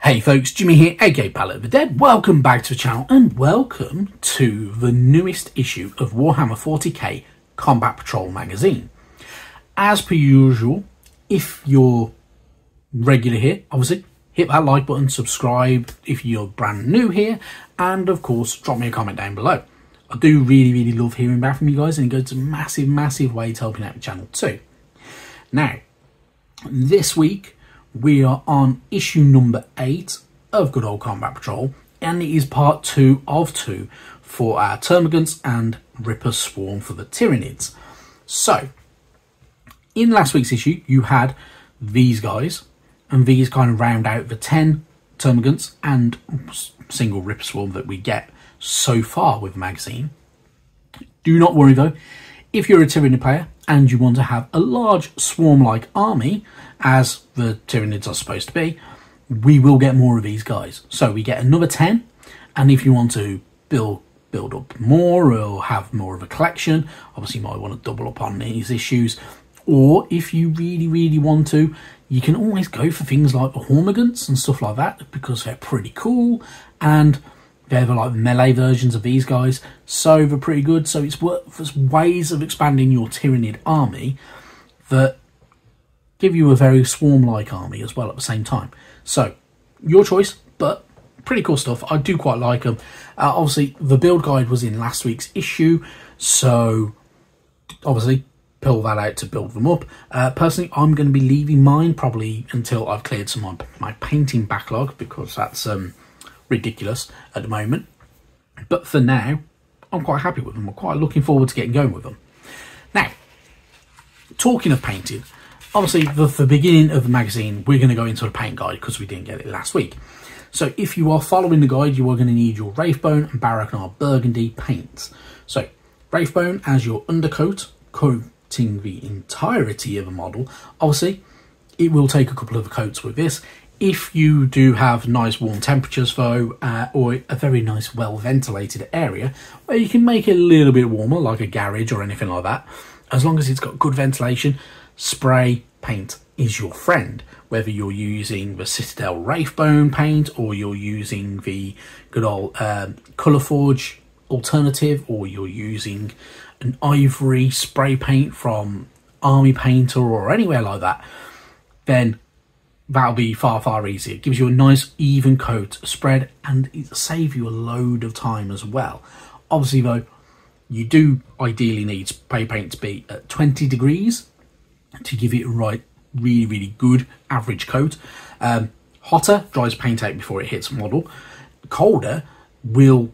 Hey folks, Jimmy here, aka Palette of the Dead. Welcome back to the channel and welcome to the newest issue of Warhammer 40k Combat Patrol magazine. As per usual, if you're regular here, obviously hit that like button, subscribe if you're brand new here, and of course drop me a comment down below. I do really love hearing back from you guys, and it goes a massive way to helping out the channel too. Now, this week we are on issue number 8 of Good Old Combat Patrol, and it is part 2 of 2 for our Termagants and Ripper Swarm for the Tyranids. So, in last week's issue, you had these guys, and these kind of round out the 10 Termagants and single Ripper Swarm that we get so far with the magazine. Do not worry though, if you're a Tyranid player and you want to have a large swarm-like army, as the Tyranids are supposed to be, we will get more of these guys. So we get another 10, and if you want to build up more or have more of a collection, obviously you might want to double up on these issues, or if you really want to, you can always go for things like the Hormigants and stuff like that, because they're pretty cool, and they're like melee versions of these guys, so they're pretty good. So there's ways of expanding your Tyranid army that give you a very swarm-like army as well at the same time. So, your choice, but pretty cool stuff. I do quite like them. Obviously, the build guide was in last week's issue, so obviously pull that out to build them up. Personally, I'm going to be leaving mine probably until I've cleared some of my painting backlog, because that's ridiculous at the moment. But for now, I'm quite happy with them. I'm quite looking forward to getting going with them. Now, talking of painting, obviously the beginning of the magazine, we're going to go into a paint guide because we didn't get it last week. So if you are following the guide, you are going to need your Wraithbone and Baraknar Burgundy paints. So Wraithbone as your undercoat, coating the entirety of a model. Obviously, it will take a couple of coats with this. If you do have nice warm temperatures though, or a very nice well ventilated area where you can make it a little bit warmer, like a garage or anything like that, as long as it's got good ventilation, spray paint is your friend. Whether you're using the Citadel Wraithbone paint, or you're using the good old Colourforge alternative, or you're using an ivory spray paint from Army Painter or anywhere like that, then that'll be far easier. It gives you a nice even coat spread, and it'll save you a load of time as well. Obviously though, you do ideally need spray paint to be at 20 degrees to give it a really good average coat. Hotter dries paint out before it hits model. Colder will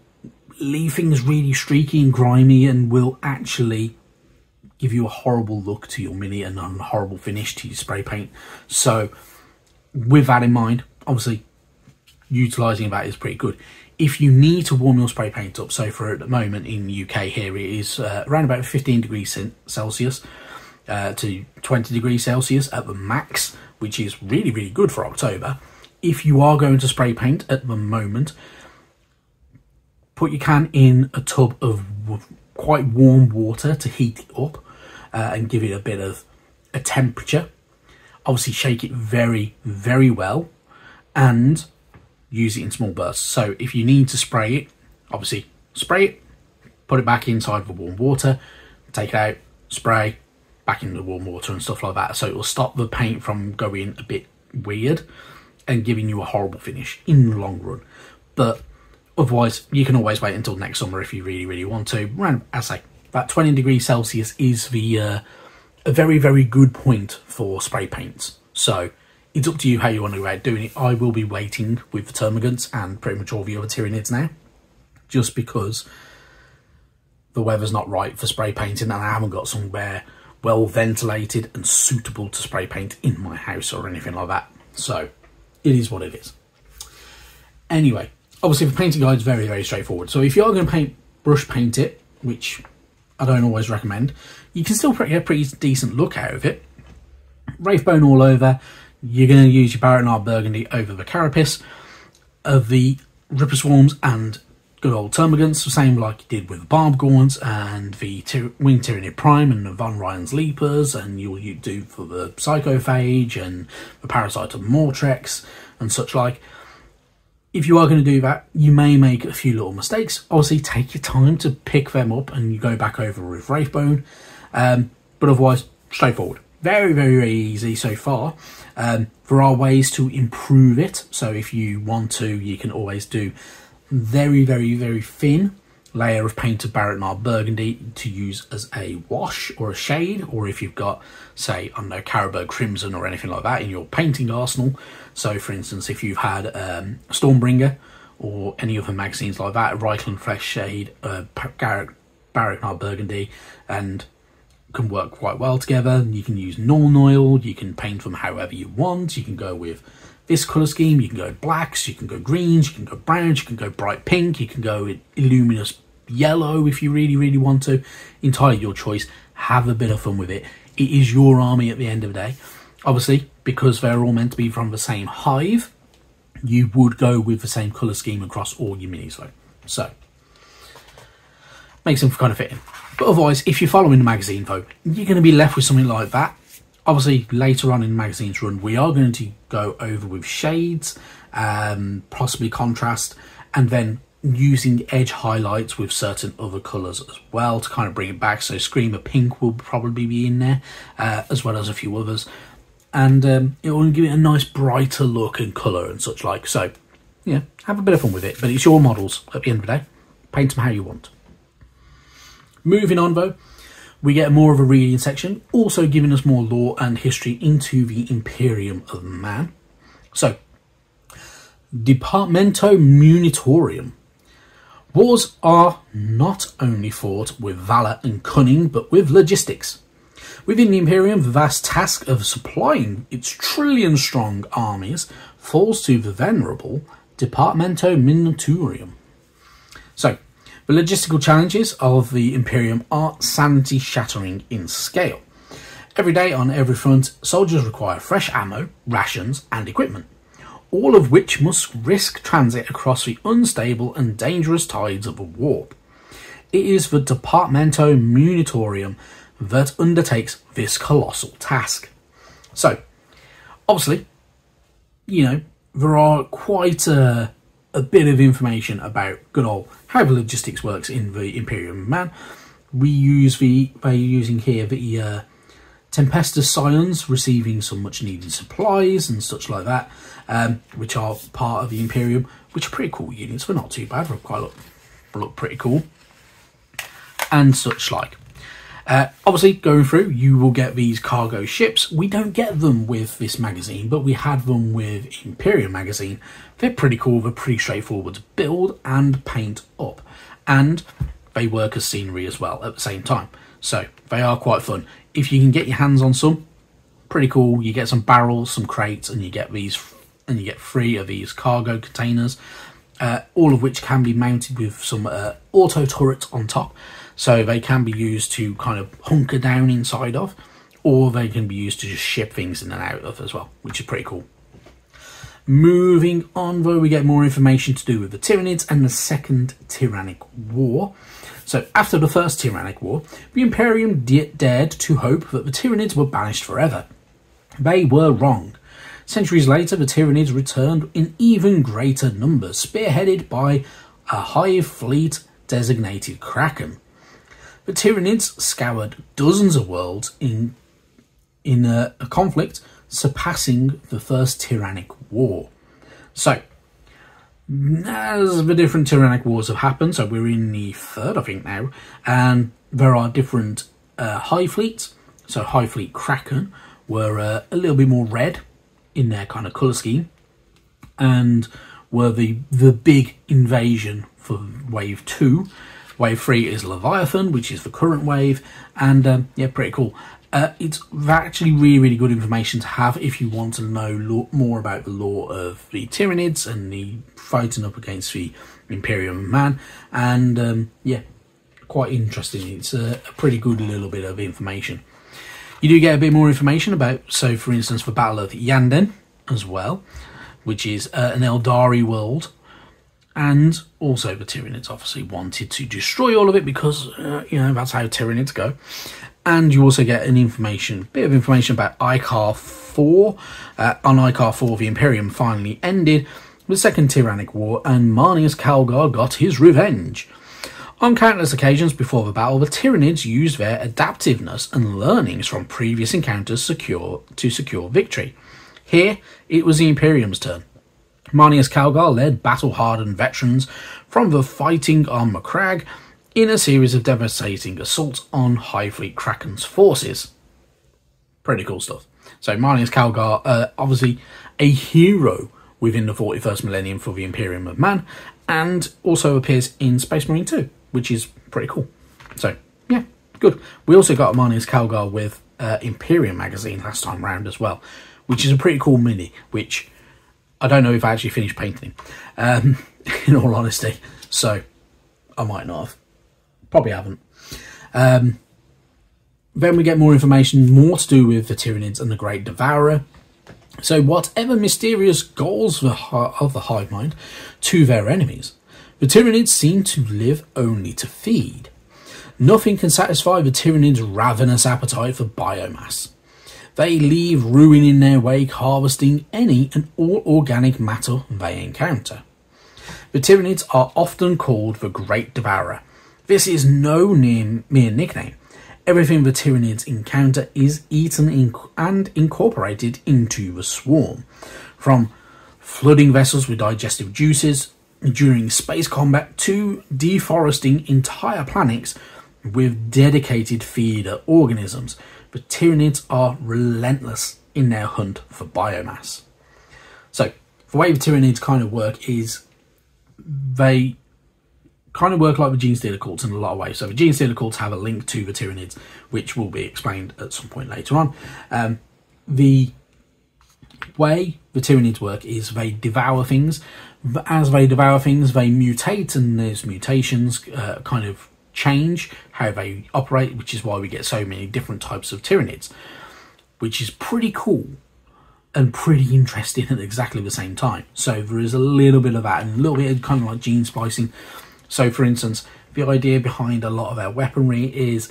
leave things really streaky and grimy, and will actually give you a horrible look to your mini and a horrible finish to your spray paint. So with that in mind, obviously utilising that is pretty good. If you need to warm your spray paint up, so for at the moment in the UK here it is around about 15 degrees Celsius to 20 degrees Celsius at the max, which is really good for October. If you are going to spray paint at the moment, put your can in a tub of quite warm water to heat it up and give it a bit of a temperature. Obviously shake it very well, and use it in small bursts. So if you need to spray it, obviously spray it, put it back inside the warm water, take it out, spray, back into the warm water and stuff like that. So it will stop the paint from going a bit weird and giving you a horrible finish in the long run. But otherwise, you can always wait until next summer if you really want to. Around, as I say, about 20 degrees Celsius is the a very good point for spray paints. So it's up to you how you want to go about doing it. I will be waiting with the Termagants and pretty much all the other Tyranids now, just because the weather's not right for spray painting, and I haven't got somewhere well ventilated and suitable to spray paint in my house or anything like that. So it is what it is. Anyway, obviously the painting guide is very straightforward. So if you are going to brush paint it, which I don't always recommend, you can still get a pretty decent look out of it. Wraithbone all over. You're going to use your Baraknar Burgundy over the carapace of the Ripper Swarms and good old Termagants, the same like you did with the Barbgorns and the Wing Tyranid Prime and the Von Ryan's Leapers, and you do for the Psychophage and the Parasite of Mortrex and such like. if you are going to do that, you may make a few little mistakes. Obviously, take your time to pick them up and you go back over with Wraithbone. But otherwise, straightforward. Very, very, very easy so far. There are ways to improve it. So if you want to, you can always do very, very, very thin layer of paint of Barrett Burgundy to use as a wash or a shade, or if you've got, say, I don't know, Carroburg Crimson or anything like that in your painting arsenal. So for instance, if you've had Stormbringer or any other magazines like that, Reichland Fresh Shade, Barrett Burgundy, and can work quite well together. You can use Norn Oil, you can paint them however you want, you can go with this colour scheme, you can go blacks, you can go greens, you can go browns, you can go bright pink, you can go with luminous yellow if you really, really want to. Entirely your choice. Have a bit of fun with it. It is your army at the end of the day. Obviously, because they're all meant to be from the same hive, you would go with the same colour scheme across all your minis though. So, makes them kind of fit in. But otherwise, if you're following the magazine though, you're going to be left with something like that. Obviously, later on in the magazine's run, we are going to go over with shades, possibly contrast, and then using edge highlights with certain other colours as well to kind of bring it back. So Screamer Pink will probably be in there, as well as a few others. And it will give it a nice brighter look and colour and such like. So, yeah, have a bit of fun with it. But it's your models at the end of the day. Paint them how you want. Moving on though, we get more of a reading section, also giving us more lore and history into the Imperium of Man. So, Departamento Munitorium. Wars are not only fought with valour and cunning, but with logistics. Within the Imperium, the vast task of supplying its trillion-strong armies falls to the venerable Departamento Munitorium. So, the logistical challenges of the Imperium are sanity-shattering in scale. Every day on every front, soldiers require fresh ammo, rations and equipment, all of which must risk transit across the unstable and dangerous tides of a war. It is the Departamento Munitorium that undertakes this colossal task. So, obviously, you know, there are quite a bit of information about good old how the logistics works in the Imperium of Man. They're using here the Tempestus Scions receiving some much needed supplies and such like that, which are part of the Imperium, which are pretty cool units. They're not too bad, they quite look pretty cool and such like. Obviously, going through, you will get these cargo ships. We don't get them with this magazine, but we had them with Imperium magazine. They're pretty cool, they're pretty straightforward to build and paint up. And they work as scenery as well at the same time. So, they are quite fun. If you can get your hands on some, pretty cool. You get some barrels, some crates, and you get these, and you get 3 of these cargo containers, all of which can be mounted with some auto turrets on top. So they can be used to kind of hunker down inside of, or they can be used to just ship things in and out of as well, which is pretty cool. Moving on though, we get more information to do with the Tyranids and the Second Tyrannic War. So after the First Tyrannic War, the Imperium dared to hope that the Tyranids were banished forever. They were wrong. Centuries later, the Tyranids returned in even greater numbers, spearheaded by a hive fleet designated Kraken. The Tyranids scoured dozens of worlds in a conflict surpassing the First Tyrannic War. So, as the different Tyrannic Wars have happened, so we're in the 3rd, I think, now, and there are different hive fleets. So Hive Fleet Kraken were a little bit more red in their kind of colour scheme, and were the big invasion for Wave 2. Wave 3 is Leviathan, which is the current wave, and yeah, pretty cool. It's actually really, really good information to have if you want to know more about the lore of the Tyranids and the fighting up against the Imperium of Man, and yeah, quite interesting. It's a pretty good little bit of information. You do get a bit more information about, so for instance, the Battle of Yanden as well, which is an Eldari world. And also the Tyranids obviously wanted to destroy all of it because, you know, that's how Tyranids go. And you also get bit of information about Icar 4. On Icar 4, the Imperium finally ended the Second Tyrannic War, and Marneus Calgar got his revenge. On countless occasions before the battle, the Tyranids used their adaptiveness and learnings from previous encounters to secure victory. Here, it was the Imperium's turn. Marneus Calgar led battle-hardened veterans from the fighting on Macragge in a series of devastating assaults on High Fleet Kraken's forces. Pretty cool stuff. So Marneus Calgar, obviously a hero within the 41st millennium for the Imperium of Man, and also appears in Space Marine 2, which is pretty cool. So, yeah, good. We also got Marneus Calgar with Imperium magazine last time round as well, which is a pretty cool mini, which I don't know if I actually finished painting him, in all honesty. So, I might not have. Probably haven't. Then we get more information, more to do with the Tyranids and the Great Devourer. So whatever mysterious goals of the hive mind to their enemies, the Tyranids seem to live only to feed. Nothing can satisfy the Tyranids' ravenous appetite for biomass. They leave ruin in their wake, harvesting any and all organic matter they encounter. The Tyranids are often called the Great Devourer. This is no mere nickname. Everything the Tyranids encounter is eaten and incorporated into the swarm. From flooding vessels with digestive juices during space combat to deforesting entire planets with dedicated feeder organisms, the Tyranids are relentless in their hunt for biomass. So, the way the Tyranids kind of work is they kind of work like the Genestealer cults in a lot of ways. So the Genestealer cults have a link to the Tyranids, which will be explained at some point later on. The way the Tyranids work is they devour things. As they devour things, they mutate, and those mutations kind of change how they operate, which is why we get so many different types of Tyranids, which is pretty cool and pretty interesting at exactly the same time. So there is a little bit of that and a little bit of kind of like gene splicing. So, for instance, the idea behind a lot of their weaponry is,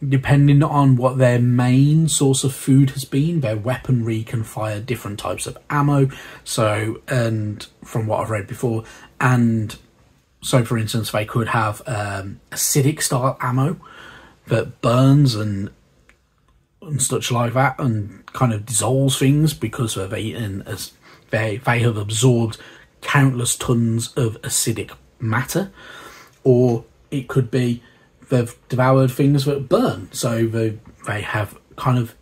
depending on what their main source of food has been, their weaponry can fire different types of ammo. So, and from what I've read before, and so, for instance, they could have acidic style ammo that burns and such like that, and kind of dissolves things because they've eaten, as they have absorbed countless tons of acidic matter. Or it could be they've devoured things that burn, so they have kind of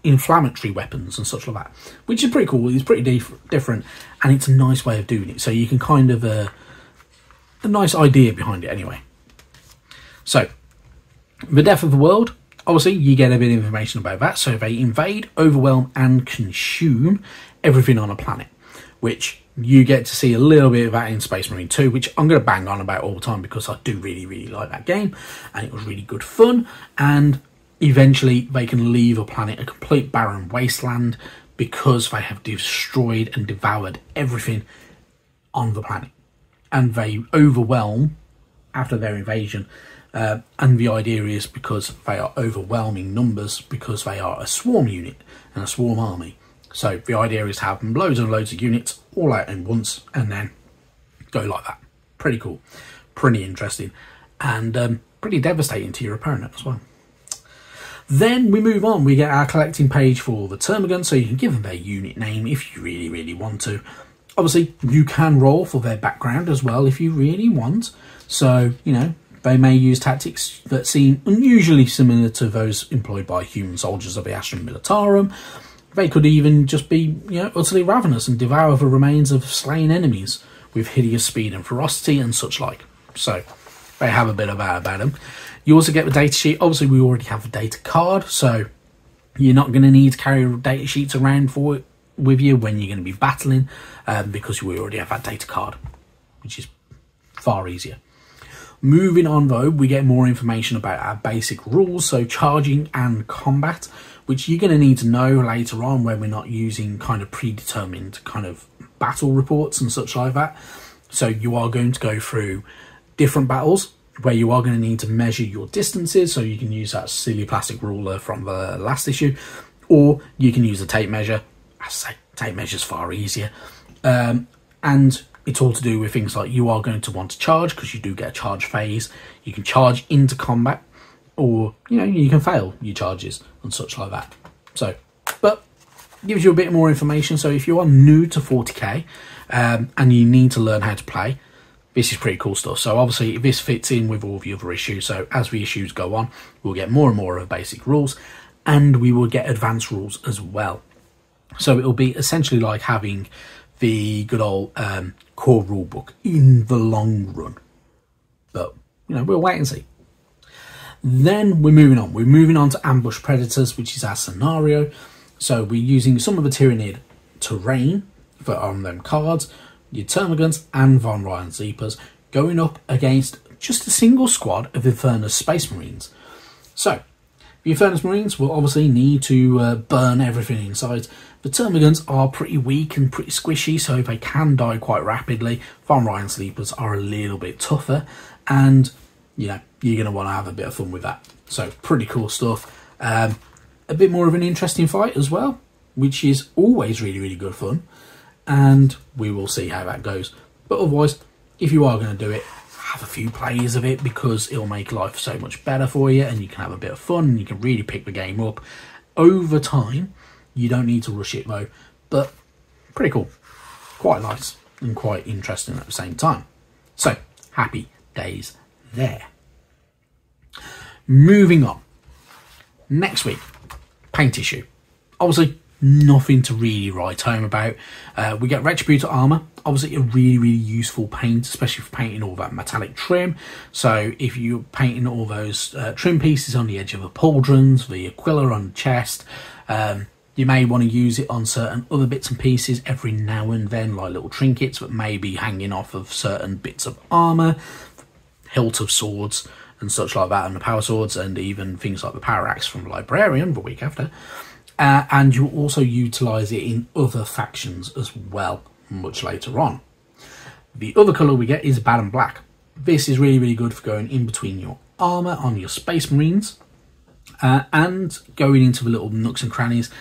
inflammatory weapons and such like that, which is pretty cool. It's pretty different, and it's a nice way of doing it. So you can kind of a nice idea behind it anyway. So the death of the world, obviously you get a bit of information about that. So they invade, overwhelm, and consume everything on a planet, which you get to see a little bit of that in Space Marine 2, which I'm going to bang on about all the time because I do really, really like that game, and it was really good fun. And eventually they can leave a planet a complete barren wasteland because they have destroyed and devoured everything on the planet, and they overwhelm after their invasion. And the idea is because they are overwhelming numbers, because they are a swarm unit and a swarm army. So the idea is to have loads and loads of units all out in once and then go like that. Pretty cool, pretty interesting, and pretty devastating to your opponent as well. Then we move on. We get our collecting page for the Termagant, so you can give them their unit name if you really, really want to. Obviously, you can roll for their background as well if you really want. So, you know, they may use tactics that seem unusually similar to those employed by human soldiers of the Astrum Militarum. They could even just be, you know, utterly ravenous and devour the remains of slain enemies with hideous speed and ferocity and such like. So they have a bit of that about them. You also get the data sheet. Obviously, we already have a data card, so you're not going to need to carry data sheets around for it with you when you're going to be battling, because we already have that data card, which is far easier. Moving on though, we get more information about our basic rules, so charging and combat, which you're going to need to know later on when we're not using kind of predetermined kind of battle reports and such like that. So you are going to go through different battles where you are going to need to measure your distances, so you can use that silly plastic ruler from the last issue, or you can use a tape measure. I say tape measure's far easier. And And it's all to do with things like you are going to want to charge, because you do get a charge phase. You can charge into combat, or you can fail your charges and such like that. So, but gives you a bit more information. So if you are new to 40k and you need to learn how to play, this is pretty cool stuff. So obviously this fits in with all the other issues. So as the issues go on, we'll get more and more of basic rules, and we will get advanced rules as well. So it'll be essentially like having the good old core rulebook in the long run. But we'll wait and see. Then we're moving on. We're moving on to ambush predators, which is our scenario. So we're using some of the Tyranid terrain on them cards, your Termagants and Von Ryan Zeepers, going up against just a single squad of Infernus Space Marines. So the Infernus Marines will obviously need to burn everything in sight. The Termagants are pretty weak and pretty squishy, so they can die quite rapidly. Von Ryan Sleepers are a little bit tougher, and you're going to want to have a bit of fun with that. So pretty cool stuff. A bit more of an interesting fight as well, which is always really, really good fun. And we will see how that goes. But otherwise, if you are going to do it, have a few plays of it, because it'll make life so much better for you, and you can have a bit of fun, and you can really pick the game up over time. You don't need to rush it though, but pretty cool. Quite nice and quite interesting at the same time. So, happy days there. Moving on. Next week, paint issue. Obviously, nothing to really write home about. We get Retributor armor, obviously a really, really useful paint, especially for painting all that metallic trim. So if you're painting all those trim pieces on the edge of the pauldrons, the Aquila on the chest, you may want to use it on certain other bits and pieces every now and then, like little trinkets that may be hanging off of certain bits of armor, hilt of swords and such like that, and the power swords, and even things like the power axe from Librarian the week after. And you'll also utilise it in other factions as well, much later on. The other colour we get is Baron Black. This is really, really good for going in between your armour on your Space Marines, and going into the little nooks and crannies,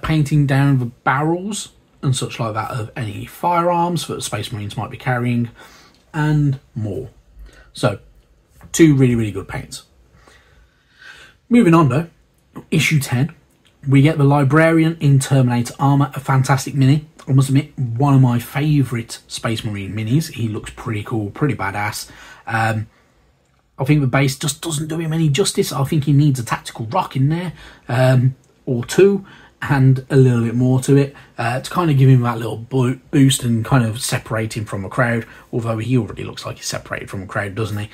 painting down the barrels and such like that of any firearms that the Space Marines might be carrying, and more. So, two really, really good paints. Moving on though, issue 10. We get the Librarian in Terminator armour, a fantastic mini. I must admit, one of my favourite Space Marine minis. He looks pretty cool, pretty badass. I think the base just doesn't do him any justice. I think he needs a tactical rock in there, or two, and a little bit more to it, to kind of give him that little boost and kind of separate him from a crowd, although he already looks like he's separated from a crowd, doesn't he?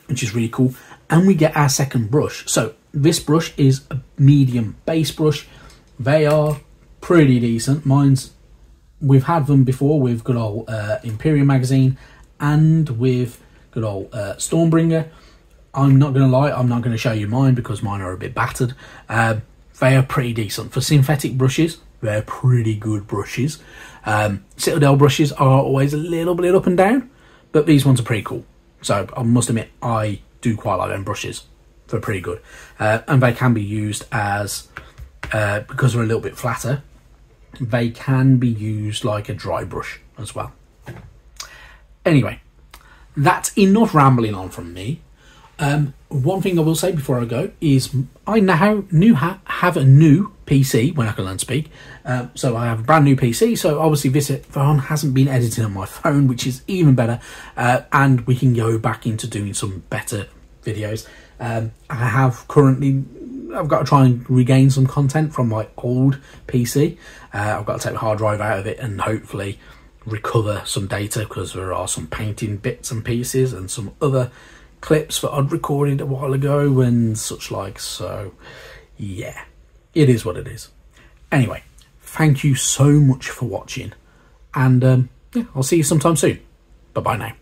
Which is really cool. And we get our second brush. So this brush is a medium base brush. They are pretty decent. We've had them before with good old Imperium magazine and with good old Stormbringer. I'm not going to lie, I'm not going to show you mine because mine are a bit battered. They are pretty decent. For synthetic brushes, they're pretty good brushes. Citadel brushes are always a little bit up and down, but these ones are pretty cool. So I must admit, I do quite like them brushes. They're pretty good. And they can be used as, because they're a little bit flatter, they can be used like a dry brush as well. Anyway, that's enough rambling on from me. One thing I will say before I go is I now have a new PC, when I can learn to speak. So I have a brand new PC, so obviously this phone hasn't been edited on my phone, which is even better, and we can go back into doing some better videos. I've got to try and regain some content from my old PC. I've got to take the hard drive out of it and hopefully recover some data, because there are some painting bits and pieces and some other clips that I'd recorded a while ago and such like. So yeah, it is what it is. Anyway, thank you so much for watching, and yeah, I'll see you sometime soon. Bye bye now.